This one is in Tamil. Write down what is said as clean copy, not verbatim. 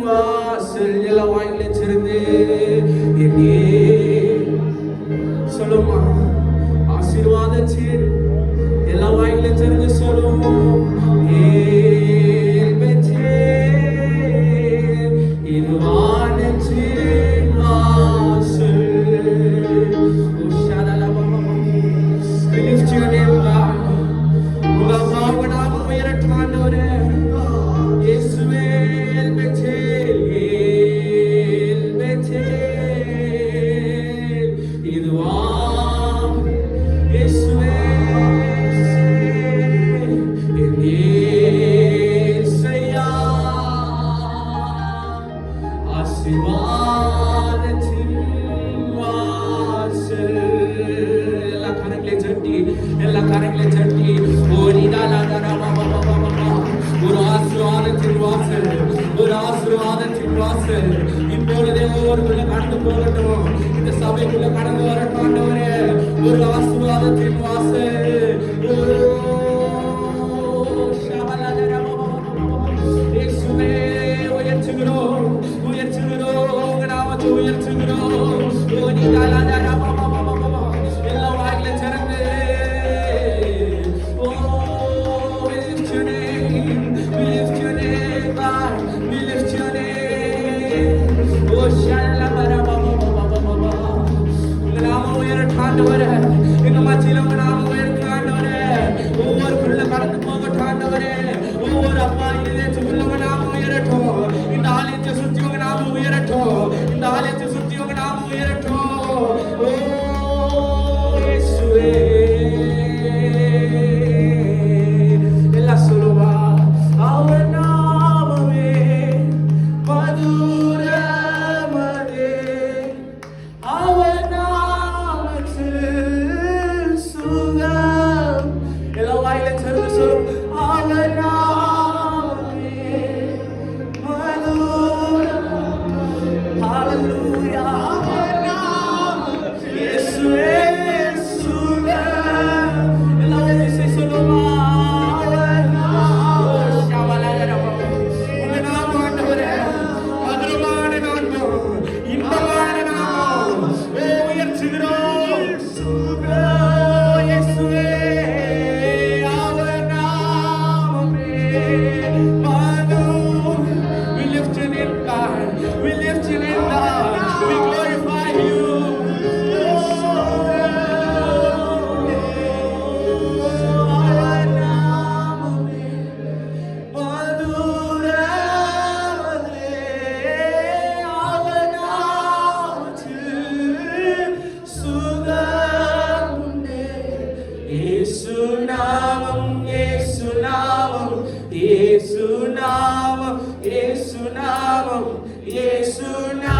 வாசல் எல்லா வாயில வச்சிருந்து சொல்லுமா ஆசீர்வாதத்தில் எல்லா வாயில வச்சிருந்து சொல்லும் இது வானத்தின் வாசல். We lift your name, God. உங்க நாம உயரட்டும் ஆண்டவரே. இயேசுவே இதுவா இயேசுவே இயேசையா ஆசீர்வாதத்தின் வாசல். எல்லா கரங்களை சட்டி ஒரு ஆசீர்வாதத்தின் வாசல், ஒரு ஆசீர்வாதத்தின் வாசல் இப்பொழுதே ஒவ்வொருக்குள்ள கடந்து போகட்டும். இந்த சபைக்குள்ள கடந்து வரட்டும் ஆண்டவரே. ஒரு ஆசீர்வாதத்தின் வாசல். இயேசுவே உயர்த்துகிறோம், உயர்த்துகிறோம், உங்க நாமத்தை உயர்த்துகிறோம். எல்லா வாயில திறந்து we lift your name, God. We lift your name. Oh, உங்க நாம உயரட்டும் ஆண்டவரே. எங்க மத்தியில உங்க நாம உயரட்டும் ஆண்டவரே. ஒவ்வொருக்குள்ள கடந்து போகட்டும் ஆண்டவரே. ஒவ்வொரு அப்பா இதயத்துக்குள்ள உங்க நாம உயரட்டும். இந்த ஆலயத்தை சுத்தி உங்க நாம உயரட்டும். இந்த ஆலயத்தை சுத்தி உங்க நாம உயரட்டும். ஓ இயேசுவே எல்லாம் சொல்லுவா அவர் நாமமே மதுரமதே. அவர் நாமத்தில் சுகம். எல்லாம் வாயில திறந்து சொல்லும் அவர் நாமமே மதுரம். ஹல்லேலூயா. அவர் நாமத்தில் இயேசுவே சுகம். எல்லாம் வாயில சொல்லுமா Yesunamam, Yesunamam, Yesunamam, Yesunamam, Yesunamam.